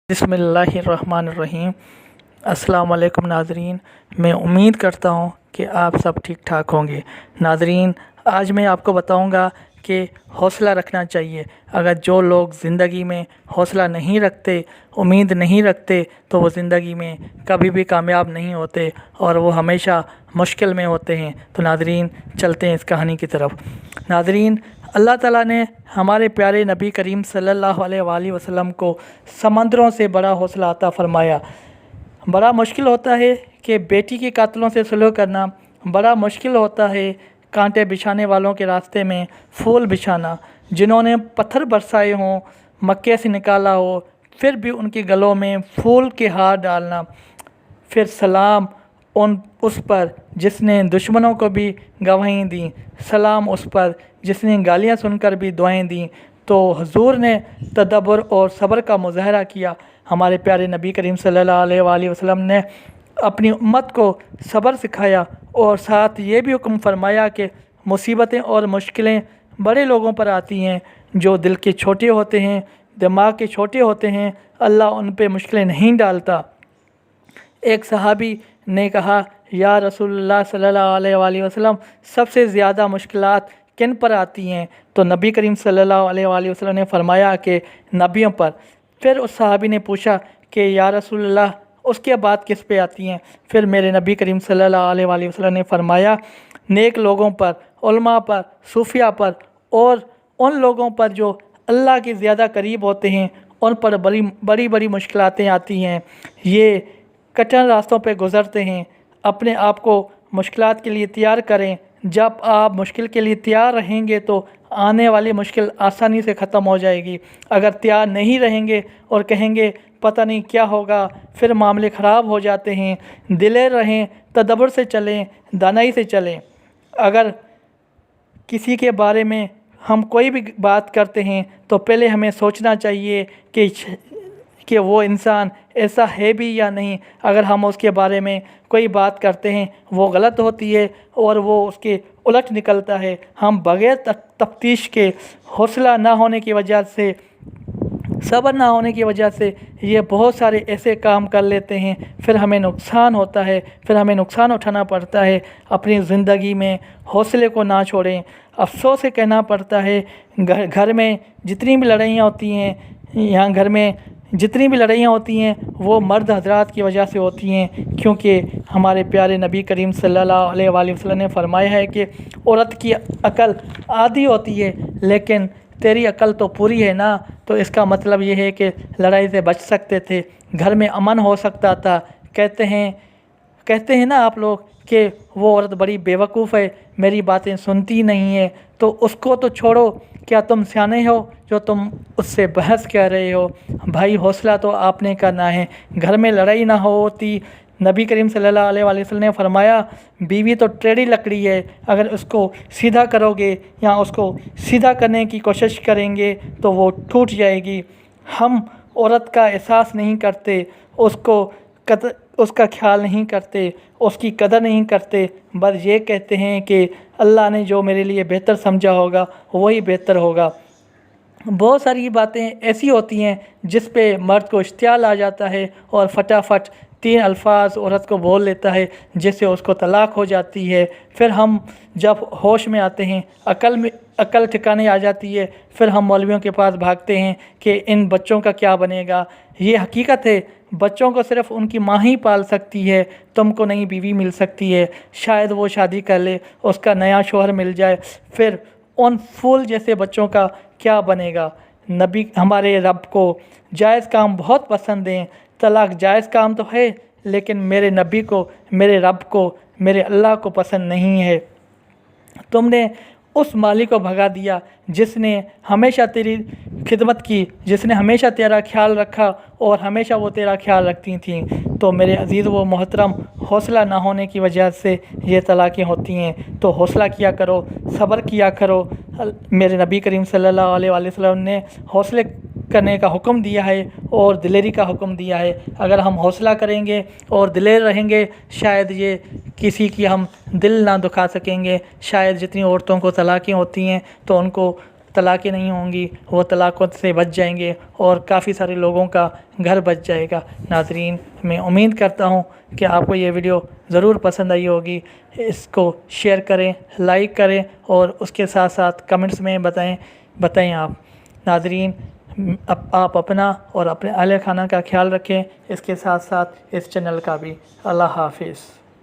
बिस्मिल्लाहिर्रहमानिर्रहीम। अस्सलाम वालेकुम नाज़रीन, मैं उम्मीद करता हूँ कि आप सब ठीक ठाक होंगे। नाज़रीन, आज मैं आपको बताऊँगा कि हौसला रखना चाहिए। अगर जो लोग ज़िंदगी में हौसला नहीं रखते, उम्मीद नहीं रखते, तो वो ज़िंदगी में कभी भी कामयाब नहीं होते और वो हमेशा मुश्किल में होते हैं। तो नाज़रीन, चलते हैं इस कहानी की तरफ। नाज़रीन, अल्लाह ताला ने हमारे प्यारे नबी करीम सल्लल्लाहु अलैहि वसल्लम को समंदरों से बड़ा हौसला अता फ़रमाया। बड़ा मुश्किल होता है कि बेटी के कातलों से सुलह करना, बड़ा मुश्किल होता है कांटे बिछाने वालों के रास्ते में फूल बिछाना, जिन्होंने पत्थर बरसाए हों, मक्के से निकाला हो, फिर भी उनके गलों में फूल के हार डालना। फिर सलाम उस पर जिसने दुश्मनों को भी गवाहियाँ दी, सलाम उस पर जिसने गालियाँ सुनकर भी दुआएं दी। तो हुजूर ने तदब्बर और सब्र का मुज़ाहरा किया। हमारे प्यारे नबी करीम सल्लल्लाहु अलैहि वसल्लम ने अपनी उम्मत को सब्र सिखाया और साथ ये भी हुक्म फरमाया कि मुसीबतें और मुश्किलें बड़े लोगों पर आती हैं, जो दिल के छोटे होते हैं, दिमाग के छोटे होते हैं, अल्लाह उन पे मुश्किलें नहीं डालता। एक सहाबी ने कहा, या रसूलुल्लाह सल्लल्लाहु अलैहि वसल्लम, सबसे ज़्यादा मुश्किलात किन पर आती हैं? तो नबी करीम सल्लल्लाहु अलैहि वसल्लम ने फरमाया कि नबियों पर। फिर उस सहाबी ने पूछा कि या रसूलुल्लाह, उसके बाद किस पे आती हैं? फिर मेरे नबी करीम सल्लल्लाहु अलैहि वसल्लम ने फरमाया, नेक लोगों पर, उलमा पर, सूफिया पर और उन लोगों पर जो अल्लाह के ज़्यादा करीब होते हैं, उन पर बड़ी बड़ी मुश्किलातें आती हैं। ये कठिन रास्तों पे गुज़रते हैं। अपने आप को मुश्किलात के लिए तैयार करें। जब आप मुश्किल के लिए तैयार रहेंगे तो आने वाली मुश्किल आसानी से ख़त्म हो जाएगी। अगर तैयार नहीं रहेंगे और कहेंगे पता नहीं क्या होगा, फिर मामले ख़राब हो जाते हैं। दिलेर रहें, तदब्बर से चलें, दानाई से चलें। अगर किसी के बारे में हम कोई भी बात करते हैं तो पहले हमें सोचना चाहिए कि वो इंसान ऐसा है भी या नहीं। अगर हम उसके बारे में कोई बात करते हैं वो गलत होती है और वो उसके उलट निकलता है, हम बग़ैर तफ्तीश के, हौसला ना होने की वजह से, सब्र ना होने की वजह से ये बहुत सारे ऐसे काम कर लेते हैं, फिर हमें नुकसान होता है, फिर हमें नुकसान उठाना पड़ता है। अपनी ज़िंदगी में हौसले को ना छोड़ें। अफसोस से कहना पड़ता है, घर में जितनी भी लड़ाइयाँ होती हैं, यहाँ घर में जितनी भी लड़ाइयाँ होती हैं वो मर्द हज़रात की वजह से होती हैं, क्योंकि हमारे प्यारे नबी करीम सल्लल्लाहु अलैहि वसल्लम ने फरमाया है कि औरत की अकल आधी होती है, लेकिन तेरी अकल तो पूरी है ना। तो इसका मतलब ये है कि लड़ाई से बच सकते थे, घर में अमन हो सकता था। कहते हैं ना आप लोग कि वो औरत बड़ी बेवकूफ़ है, मेरी बातें सुनती नहीं है। तो उसको तो छोड़ो, क्या तुम सियाने हो जो तुम उससे बहस कर रहे हो? भाई, हौसला तो आपने करना है। घर में लड़ाई ना होती। नबी करीम सल्लल्लाहु अलैहि वसल्लम ने फरमाया, बीवी तो टेढ़ी लकड़ी है, अगर उसको सीधा करोगे या उसको सीधा करने की कोशिश करेंगे तो वो टूट जाएगी। हम औरत का एहसास नहीं करते, उसका ख्याल नहीं करते, उसकी कदर नहीं करते, बस ये कहते हैं कि अल्लाह ने जो मेरे लिए बेहतर समझा होगा वही बेहतर होगा। बहुत सारी बातें ऐसी होती हैं जिस पे मर्द को इश्तियाल आ जाता है और फटाफट 3 अल्फाज औरत को बोल लेता है, जिससे उसको तलाक हो जाती है। फिर हम जब होश में आते हैं, अकल ठिकाने आ जाती है, फिर हम मौलवियों के पास भागते हैं कि इन बच्चों का क्या बनेगा। ये हकीकत है, बच्चों को सिर्फ उनकी माँ ही पाल सकती है, तुमको नई बीवी मिल सकती है। शायद वो शादी कर ले, उसका नया शौहर मिल जाए, फिर उन फूल जैसे बच्चों का क्या बनेगा। नबी हमारे रब को जायज़ काम बहुत पसंद हैं। तलाक जायज़ काम तो है, लेकिन मेरे नबी को, मेरे रब को, मेरे अल्लाह को पसंद नहीं है। तुमने उस मालिक को भगा दिया जिसने हमेशा तेरी खिदमत की, जिसने हमेशा तेरा ख्याल रखा और हमेशा वो तेरा ख्याल रखती थीं। तो मेरे अज़ीज़ व मोहतरम, हौसला ना होने की वजह से ये तलाक़ें होती हैं। तो हौसला किया करो, सब्र किया करो। मेरे नबी करीम सल्लल्लाहु अलैहि वसल्लम ने हौसले करने का हुक्म दिया है और दिलेरी का हुक्म दिया है। अगर हम हौसला करेंगे और दिलेर रहेंगे, शायद ये किसी की हम दिल ना दुखा सकेंगे। शायद जितनी औरतों को तलाक़ें होती हैं तो उनको طلاقیں نہیں ہوں گی، وہ طلاقوں سے بچ جائیں گے اور کافی سارے لوگوں کا گھر بچ جائے گا۔ ناظرین، میں امید کرتا ہوں کہ آپ کو یہ ویڈیو ضرور پسند آئی ہوگی۔ اس کو شیئر کریں، لائک کریں اور اس کے ساتھ ساتھ کمنٹس میں بتائیں آپ۔ ناظرین، آپ اپنا اور اپنے اہل خانہ کا خیال رکھیں، اس کے ساتھ ساتھ اس چینل کا بھی۔ اللہ حافظ۔